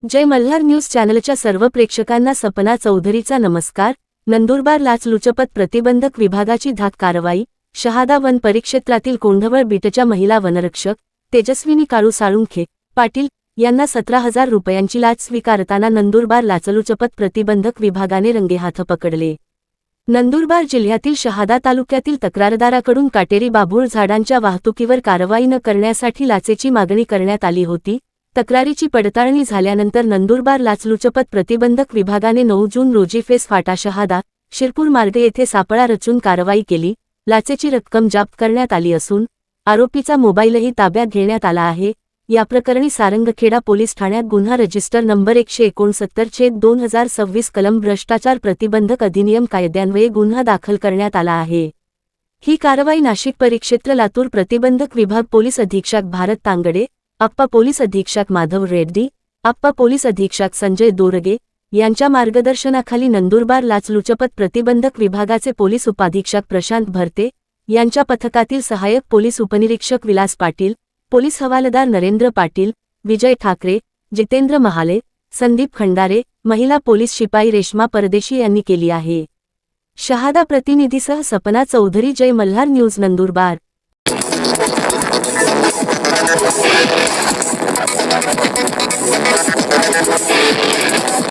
जय Malhar news चॅनलच्या सर्व प्रेक्षकांना सपना चौधरीचा नमस्कार। नंदुरबार लाचलुचपत प्रतिबंधक विभागाची धाक कारवाई। शहादा वन परिक्षेत्रातील कोंढवळ बीटच्या महिला वनरक्षक तेजस्विनी काळू साळुंखे पाटील यांना 17,000 रुपयांची लाच स्वीकारताना नंदुरबार लाचलुचपत प्रतिबंधक विभागाने रंगेहाथ पकडले। नंदुरबार जिल्ह्यातील शहादा तालुक्यातील तक्रारदाराकडून काटेरी बाभूळ झाडांच्या वाहतुकीवर कारवाई न करण्यासाठी लाचेची मागणी करण्यात आली होती। तक्रारीची पडताळणी झाल्यानंतर नंदुरबार लाचलुचपत प्रतिबंधक विभागाने 9 जून रोजी फेस फाटा शहादा शिरपूर मार्ग येथे सापळा रचून कारवाई केली। लाचेची रक्कम जप्त करण्यात आली असून आरोपीचा मोबाईलही ताब्यात घेण्यात आला आहे। या प्रकरणी सारंगखेडा पोलीस ठाण्यात गुन्हा रजिस्टर नंबर 169/2026 कलम भ्रष्टाचार प्रतिबंधक अधिनियम कायद्यान्वये गुन्हा दाखल करण्यात आला आहे। ही कारवाई नाशिक परिक्षेत्र लातूर प्रतिबंधक विभाग पोलीस अधीक्षक भारत तांगडे, अप्पा पोलीस अधीक्षक माधव रेड्डी, अप्पा पोलीस अधीक्षक संजय दोरगे यांच्या मार्गदर्शनाखाली नंदुरबार लाचलुचपत प्रतिबंधक विभागाचे पोलीस उपाधीक्षक प्रशांत भरते यांच्या पथकातील सहाय्यक पोलीस उपनिरीक्षक विलास पाटील, पोलीस हवालदार नरेंद्र पाटील, विजय ठाकरे, जितेंद्र महाले, संदीप खंडारे, महिला पोलीस शिपाई रेश्मा परदेशी यांनी केली आहे। शहादा प्रतिनिधीसह सपना चौधरी, जय मल्हार न्यूज नंदुरबार।